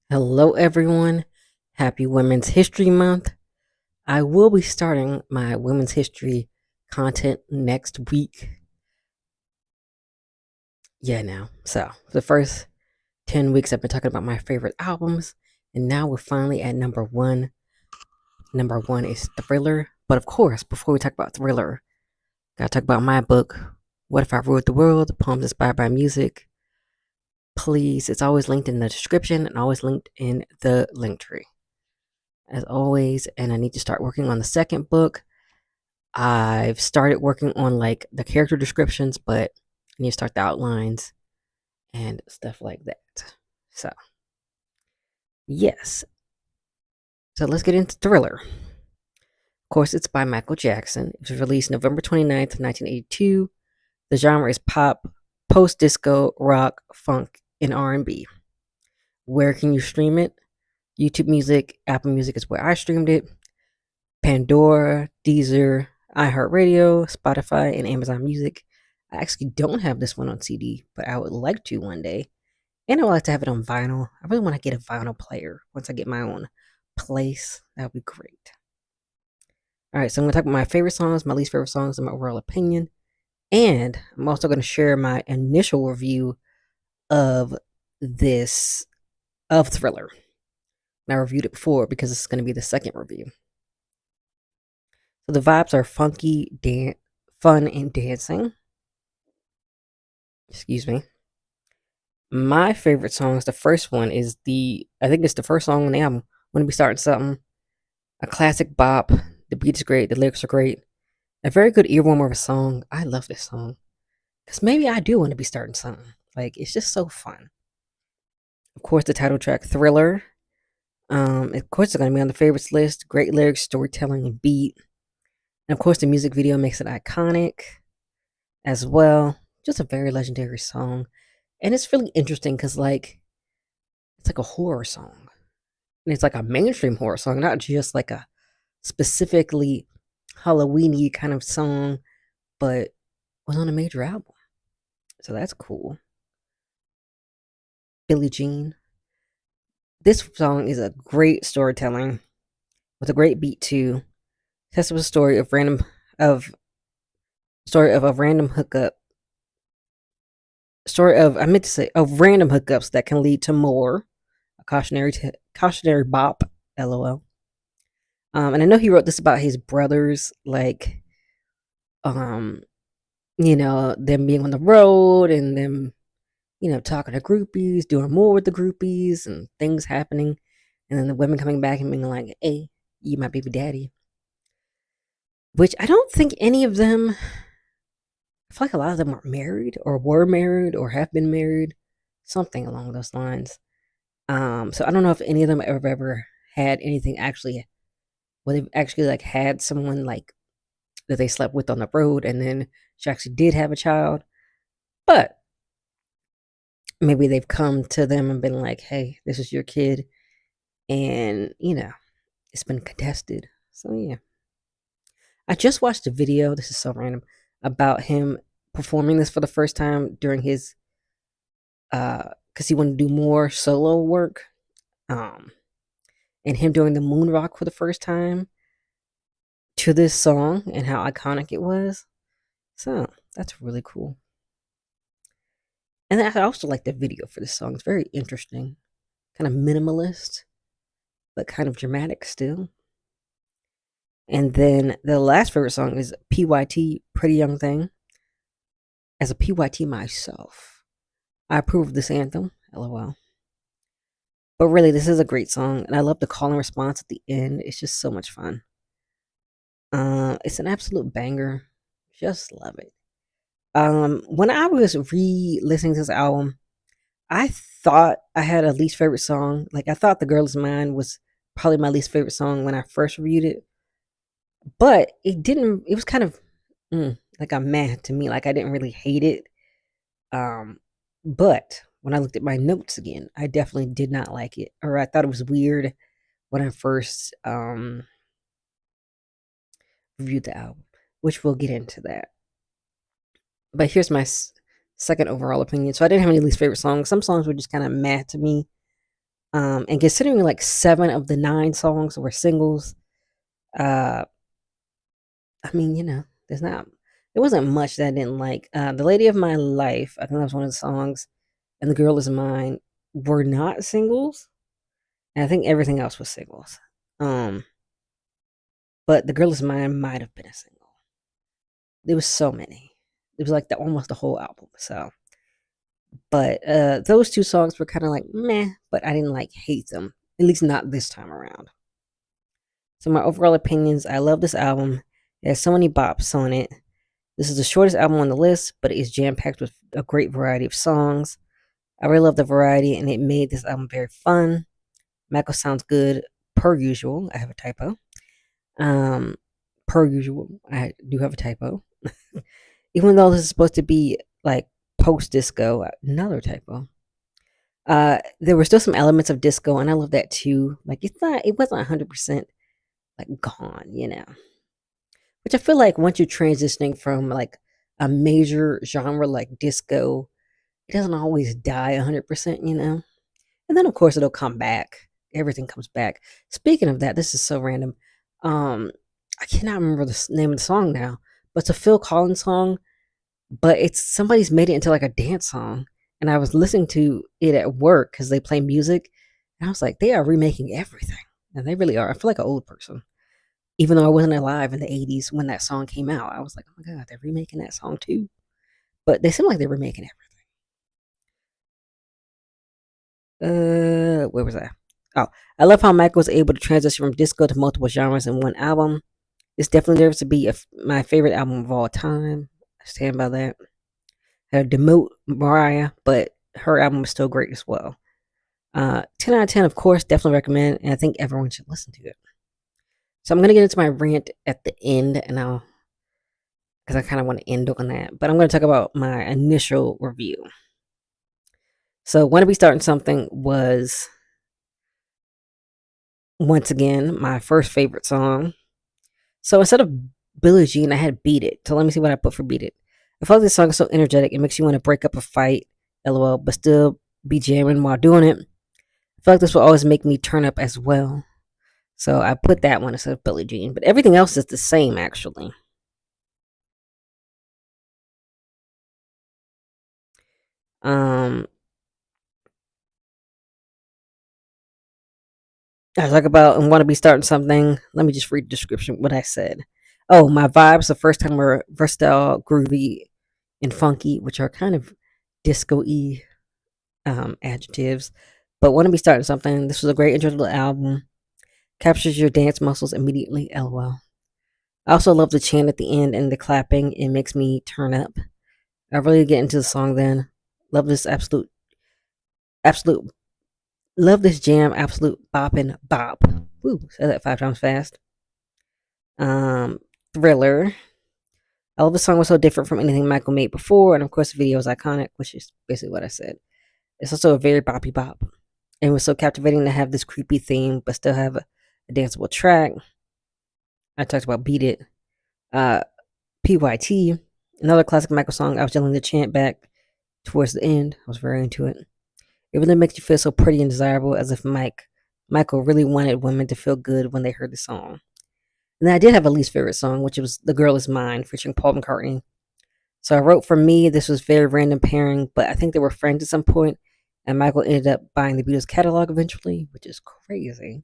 Hello, everyone. Happy Women's History Month. I will be starting my women's history content next week. Yeah, now. So, for the first 10 weeks, I've been talking about my favorite albums, and now we're finally at number one. Number one is Thriller. But of course, before we talk about Thriller, gotta talk about my book, What If I Ruled the World? Poems Inspired by Music. Please, it's always linked in the description and always linked in the link tree. As always, and I need to start working on the second book. I've started working on like the character descriptions, but I need to start the outlines and stuff like that. So, yes. So let's get into Thriller. Of course, it's by Michael Jackson. It was released November 29th, 1982. The genre is pop, post-disco, rock, funk, and R&B. Where can you stream it? YouTube Music, Apple Music is where I streamed it. Pandora, Deezer, iHeartRadio, Spotify, and Amazon Music. I actually don't have this one on CD, but I would like to one day. And I would like to have it on vinyl. I really want to get a vinyl player once I get my own place. That would be great. All right, so I'm going to talk about my favorite songs, my least favorite songs, and my overall opinion. And I'm also going to share my initial review of this, of Thriller. And I reviewed it before because this is going to be the second review. So the vibes are funky, fun, and dancing. Excuse me. My favorite song is the first one is I think it's the first song on the album. When we starting something, a classic bop. The beat is great. The lyrics are great. A very good earworm of a song. I love this song because maybe I do want to be starting something. Like it's just so fun. Of course, the title track Thriller. Of course, it's gonna be on the favorites list. Great lyrics, storytelling, and beat. And of course, the music video makes it iconic as well. Just a very legendary song. And it's really interesting because it's like a horror song. And it's like a mainstream horror song, not just like a specifically Halloweeny kind of song, but was on a major album. So that's cool. Billie Jean. This song is a great storytelling with a great beat too. Tells a story of a random hookup. Story of I meant to say of random hookups that can lead to more. A cautionary bop. LOL. And I know he wrote this about his brothers, like, um, them being on the road and them, talking to groupies, doing more with the groupies, and things happening, and then the women coming back and being like, "Hey, you my baby daddy," which I don't think any of them. I feel like a lot of them are married or were married or have been married, something along those lines. So I don't know if any of them ever had anything actually. Well, they've actually like had someone like that they slept with on the road, and then she actually did have a child. But maybe they've come to them and been like, "Hey, this is your kid," and it's been contested. So yeah, I just watched a video. This is so random about him performing this for the first time during his because he wanted to do more solo work, um, and him doing the moon rock for the first time to this song and how iconic it was. So that's really cool. And I also like the video for this song. It's very interesting, kind of minimalist, but kind of dramatic still. And then the last favorite song is PYT, Pretty Young Thing. As a PYT myself, I approve of this anthem, lol. But really, this is a great song, and I love the call and response at the end. It's just so much fun. It's an absolute banger. Just love it. When I was re-listening to this album, I thought I had a least favorite song. Like I thought "The Girl Is Mine" was probably my least favorite song when I first reviewed it, but it didn't. It was kind of like a meh to me. Like I didn't really hate it. Um, but when I looked at my notes again, I definitely did not like it, or I thought it was weird when I first reviewed the album, which we'll get into that. But here's my second overall opinion. So I didn't have any least favorite songs. Some songs were just kind of meh to me. And considering like 7 of the 9 songs were singles, uh, I mean, there wasn't much that I didn't like. The Lady of My Life, I think that was one of the songs, and The Girl Is Mine were not singles, and I think everything else was singles. Um, but The Girl Is Mine might have been a single. There was so many. It was like almost the whole album. So, but those 2 songs were kind of like meh, but I didn't like hate them. At least not this time around. So my overall opinions, I love this album. It has so many bops on it. This is the shortest album on the list, but it is jam packed with a great variety of songs. I really love the variety, and it made this album very fun. Michael sounds good per usual. I have a typo. Um, per usual, I do have a typo. Even though this is supposed to be like post disco, another typo. There were still some elements of disco, and I love that too. Like it wasn't 100% like gone. Which I feel like once you're transitioning from like a major genre like disco, it doesn't always die 100%. And then of course it'll come back. Everything comes back. Speaking of that, this is so random. Um, I cannot remember the name of the song now, but it's a Phil Collins song, but it's somebody's made it into like a dance song. And I was listening to it at work because they play music, and I was like, they are remaking everything, and they really are. I feel like an old person, even though I wasn't alive in the '80s when that song came out. I was like, oh my god, they're remaking that song too. But they seem like they're remaking everything. Where was I? Oh, I love how Michael was able to transition from disco to multiple genres in one album. This definitely deserves to be my favorite album of all time. I stand by that. I demote Mariah, but her album is still great as well. 10 out of 10, of course, definitely recommend, and I think everyone should listen to it. So I'm gonna get into my rant at the end, and because I kind of want to end on that, but I'm gonna talk about my initial review. So, "Wanna Be Starting Something" was once again my first favorite song. So instead of Billie Jean, I had Beat It. So let me see what I put for Beat It. I felt like this song is so energetic, it makes you want to break up a fight, lol, but still be jamming while doing it. I feel like this will always make me turn up as well. So I put that one instead of Billie Jean. But everything else is the same, actually. Um, I talk about and want to be starting something. Let me just read the description, what I said. Oh, my vibes the first time were versatile, groovy, and funky, which are kind of disco y adjectives. But want to be starting something. This was a great intro to the album. Captures your dance muscles immediately. LOL. I also love the chant at the end and the clapping. It makes me turn up. I really get into the song then. Love this absolute, love this jam. Absolute bopping bop. Woo, say that 5 times fast. Um, Thriller. I love the song was so different from anything Michael made before, and of course the video is iconic, which is basically what I said. It's also a very boppy bop. And it was so captivating to have this creepy theme, but still have a danceable track. I talked about Beat It. Uh, PYT, another classic Michael song. I was yelling the chant back towards the end. I was very into it. It really makes you feel so pretty and desirable, as if Michael really wanted women to feel good when they heard the song. And then I did have a least favorite song, which was The Girl Is Mine, featuring Paul McCartney. So I wrote, for me, this was very random pairing, but I think they were friends at some point, and Michael ended up buying the Beatles catalog eventually, which is crazy.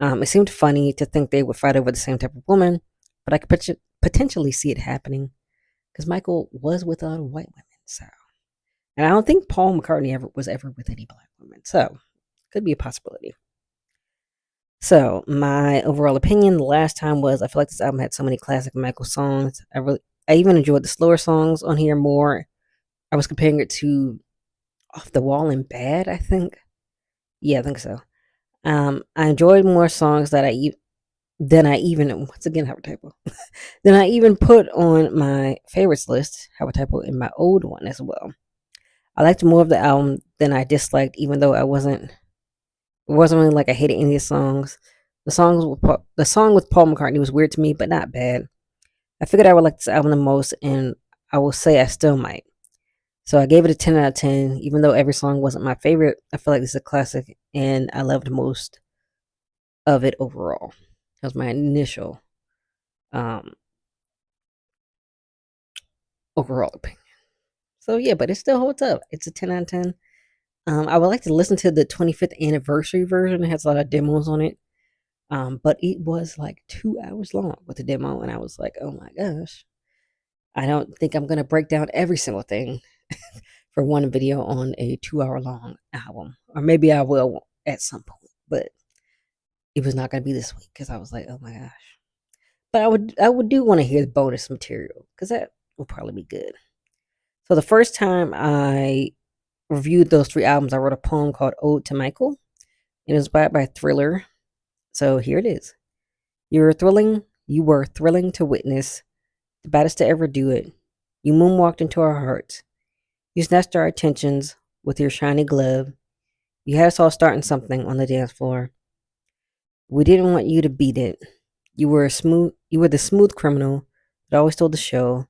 It seemed funny to think they would fight over the same type of woman, but I could potentially see it happening because Michael was with a lot of white women. So, and I don't think Paul McCartney was ever with any black women. So, could be a possibility. So, my overall opinion the last time was I feel like this album had so many classic Michael songs. I even enjoyed the slower songs on here more. I was comparing it to Off the Wall and Bad, I think. Yeah, I think so. I enjoyed more songs than I even once again have a typo. Then I even put on my favorites list, have a typo in my old one as well. I liked more of the album than I disliked, even though it wasn't really like I hated any of the songs. The song with Paul McCartney was weird to me, but not bad. I figured I would like this album the most, and I will say I still might. So I gave it a 10 out of 10, even though every song wasn't my favorite. I feel like this is a classic, and I loved most of it overall. That was my initial um, overall opinion. So yeah, but it still holds up. It's a 10 out of 10. I would like to listen to the 25th anniversary version. It has a lot of demos on it. But it was like 2 hours long with the demo, and I was like, oh my gosh. I don't think I'm gonna break down every single thing for one video on a 2 hour long album. Or maybe I will at some point, but it was not gonna be this week because I was like, oh my gosh. But I would do want to hear the bonus material because that will probably be good. So the first time I reviewed those three albums, I wrote a poem called Ode to Michael. It was by Thriller. So here it is. You were thrilling to witness, the baddest to ever do it. You moonwalked into our hearts. You snatched our attentions with your shiny glove. You had us all starting something on the dance floor. We didn't want you to beat it. You were the smooth criminal that always stole the show.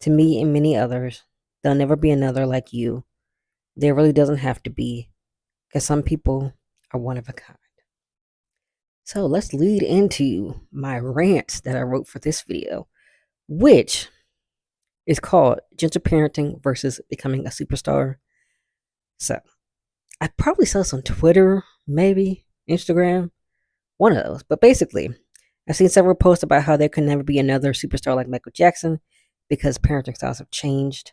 To me and many others, there'll never be another like you. There really doesn't have to be, because some people are one of a kind. So let's lead into my rant that I wrote for this video, which is called Gentle Parenting versus Becoming a Superstar. So I probably saw this on Twitter, maybe Instagram, one of those. But basically, I've seen several posts about how there can never be another superstar like Michael Jackson because parenting styles have changed.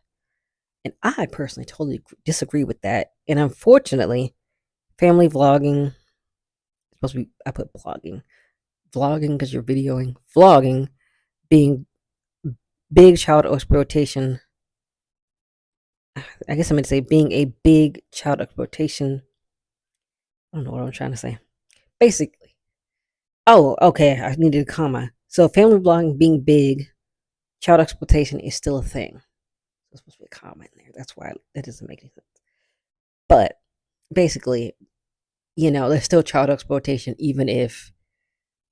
And I personally totally disagree with that. And unfortunately, family vlogging, supposed to be, I put blogging, vlogging because you're videoing, vlogging being big child exploitation. I guess I'm going to say being a big child exploitation. I don't know what I'm trying to say. Basically. Oh, okay. I needed a comma. So family vlogging being big, child exploitation is still a thing. There's supposed to be a comma in there. That's why that doesn't make any sense. But basically, there's still child exploitation even if,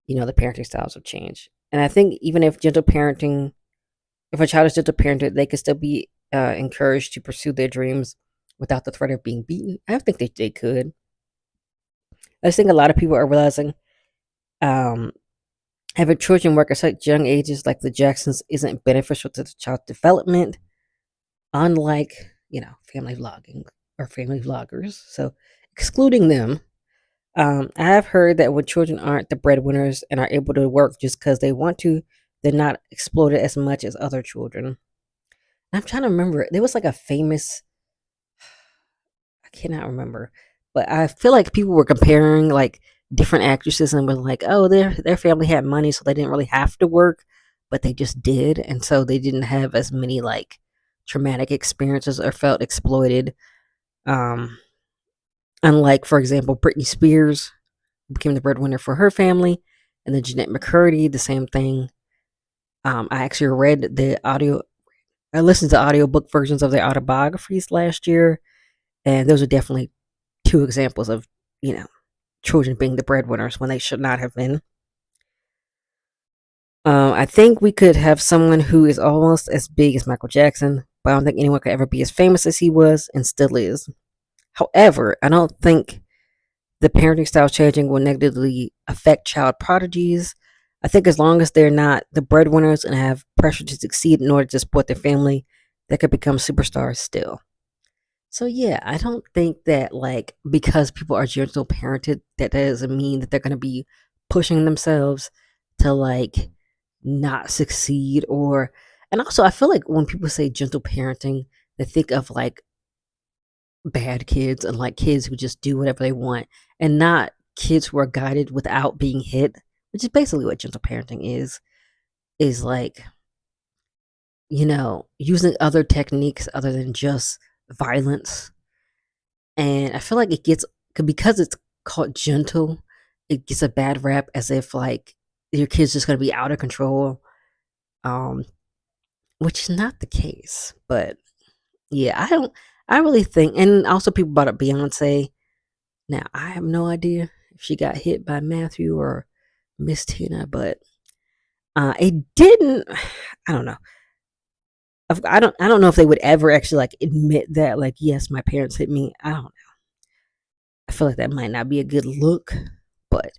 the parenting styles have changed. And I think even if if a child is gentle parented, they can still be encouraged to pursue their dreams without the threat of being beaten. I think they could. I just think a lot of people are realizing um, having children work at such young ages like the Jacksons isn't beneficial to the child's development, unlike, family vlogging or family vloggers. So excluding them, I have heard that when children aren't the breadwinners and are able to work just because they want to, they're not exploited as much as other children. I'm trying to remember. There was like a famous, I cannot remember, but I feel like people were comparing like different actresses and were like, oh, their family had money, so they didn't really have to work, but they just did, and so they didn't have as many like traumatic experiences or felt exploited. Um, Unlike, for example, Britney Spears became the breadwinner for her family, and then Jeanette McCurdy, the same thing. I actually read the audio. I listened to audiobook versions of their autobiographies last year, and those are definitely two examples of, you know, children being the breadwinners when they should not have been. I think we could have someone who is almost as big as Michael Jackson, but I don't think anyone could ever be as famous as he was and still is. However, I don't think the parenting style changing will negatively affect child prodigies. I think as long as they're not the breadwinners and have pressure to succeed in order to support their family, they could become superstars still. So yeah, I don't think that like because people are gentle parented, that doesn't mean that they're gonna be pushing themselves to like not succeed or and also I feel like when people say gentle parenting, they think of like bad kids and like kids who just do whatever they want and not kids who are guided without being hit, which is basically what gentle parenting is like, using other techniques other than just violence. And I feel like it gets because it's called gentle, it gets a bad rap as if like your kid's just gonna be out of control. Um, which is not the case. But yeah, I really think and also people brought up Beyonce. Now I have no idea if she got hit by Matthew or Miss Tina, but it didn't I don't know. I don't know if they would ever actually like admit that like yes, my parents hit me. I don't know. I feel like that might not be a good look, but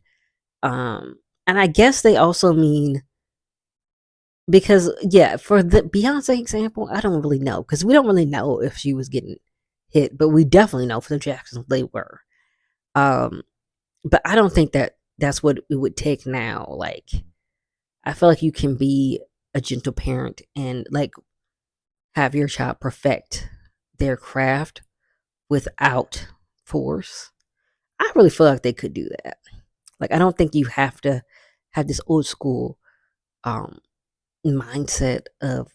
um and I guess they also mean because yeah, for the Beyonce example, I don't really know because we don't really know if she was getting hit, but we definitely know for the Jacksons they were. Um, but I don't think that that's what it would take now. Like, I feel like you can be a gentle parent and like have your child perfect their craft without force. I really feel like they could do that. Like, I don't think you have to have this old school um mindset of,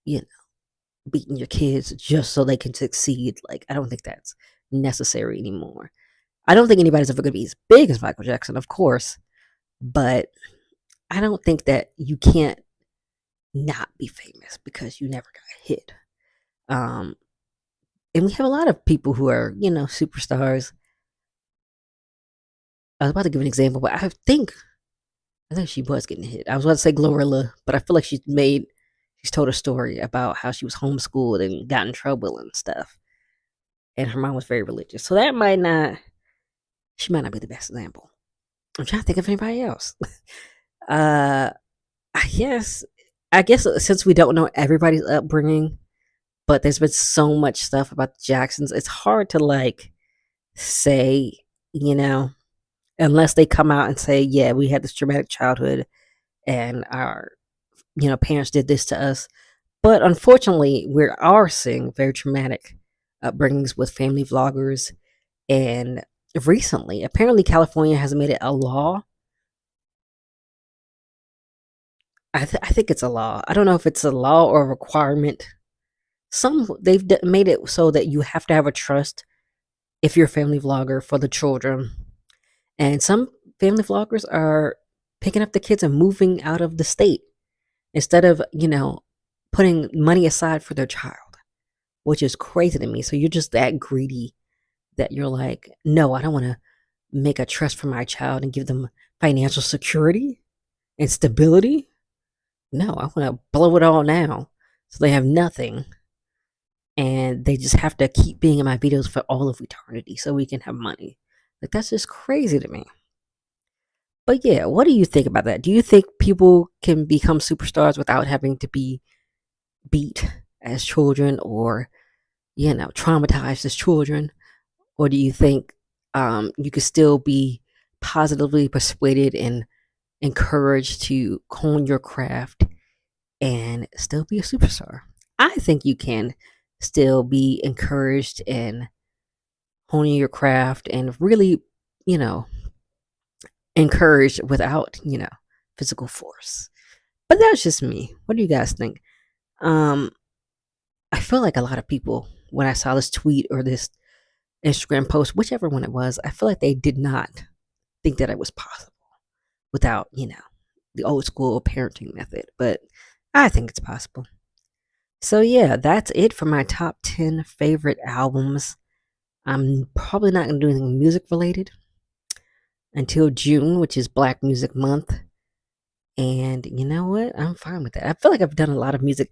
you know, beating your kids just so they can succeed. Like, I don't think that's necessary anymore. I don't think anybody's ever going to be as big as Michael Jackson, of course, but I don't think that you can't not be famous because you never got hit. Um, and we have a lot of people who are, you know, superstars. I was about to give an example, but I think she was getting hit. I was about to say Glorilla, but I feel like she's told a story about how she was homeschooled and got in trouble and stuff. And her mom was very religious. So that might not, she might not be the best example. I'm trying to think of anybody else. uh, I guess, I guess since we don't know everybody's upbringing, but there's been so much stuff about the Jacksons, it's hard to like say, you know, unless they come out and say, yeah, we had this traumatic childhood and our, you know, parents did this to us. But unfortunately, we are seeing very traumatic upbringings with family vloggers. And recently, apparently, California has made it a law. I think it's a law. I don't know if it's a law or a requirement. They've made it so that you have to have a trust if you're a family vlogger for the children. And some family vloggers are picking up the kids and moving out of the state instead of, you know, putting money aside for their child, which is crazy to me. So you're just that greedy that you're like, no, I don't want to make a trust for my child and give them financial security and stability. No, I want to blow it all now so they have nothing and they just have to keep being in my videos for all of eternity so we can have money. Like, that's just crazy to me. But yeah, what do you think about that? Do you think people can become superstars without having to be beat as children or, you know, traumatized as children? Or do you think you could still be positively persuaded and encouraged to hone your craft and still be a superstar? I think you can still be encouraged in honing your craft and really, you know, encouraged without, you know, physical force. But that's just me. What do you guys think? Um, I feel like a lot of people, when I saw this tweet or this Instagram post, whichever one it was, I feel like they did not think that it was possible without, you know, the old school parenting method. But I think it's possible. So yeah, that's it for my top 10 favorite albums. I'm probably not going to do anything music related until June, which is Black Music Month. And you know what? I'm fine with that. I feel like I've done a lot of music.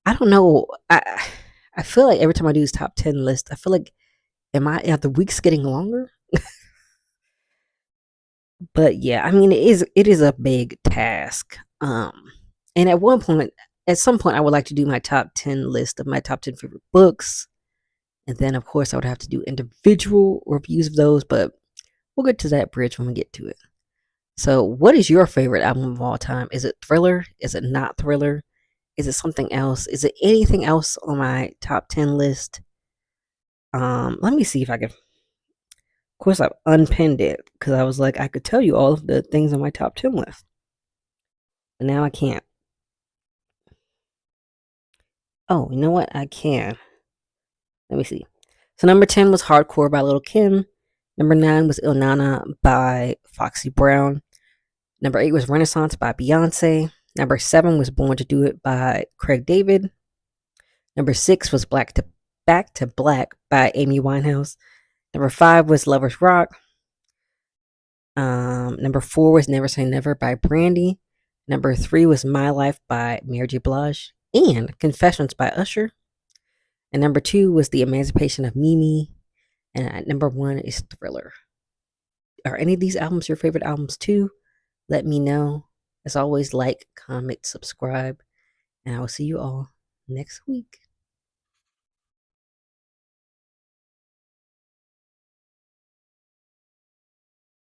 I don't know. I feel like every time I do this top 10 list, I feel like are the weeks getting longer? But yeah, I mean it is a big task. And at some point I would like to do my top 10 list of my top 10 favorite books. And then of course I would have to do individual reviews of those, but we'll get to that bridge when we get to it. So, what is your favorite album of all time? Is it Thriller? Is it not Thriller? Is it something else? Is it anything else on my top 10 list? Let me see if I can. Of course, I've unpinned it because I was like, I could tell you all of the things on my top 10 list. But now I can't. Oh, you know what? I can. Let me see. So, number 10 was Hardcore by Lil' Kim. Number 9 was Il Nana by Foxy Brown. Number 8 was Renaissance by Beyonce. Number 7 was Born to Do It by Craig David. Number 6 was Back to Black by Amy Winehouse. Number 5 was Lovers Rock. Number 4 was Never Say Never by Brandy. Number 3 was My Life by Mary J. Blige and Confessions by Usher. And number 2 was The Emancipation of Mimi. And at number 1 is Thriller. Are any of these albums your favorite albums too? Let me know. As always, like, comment, subscribe, and I will see you all next week.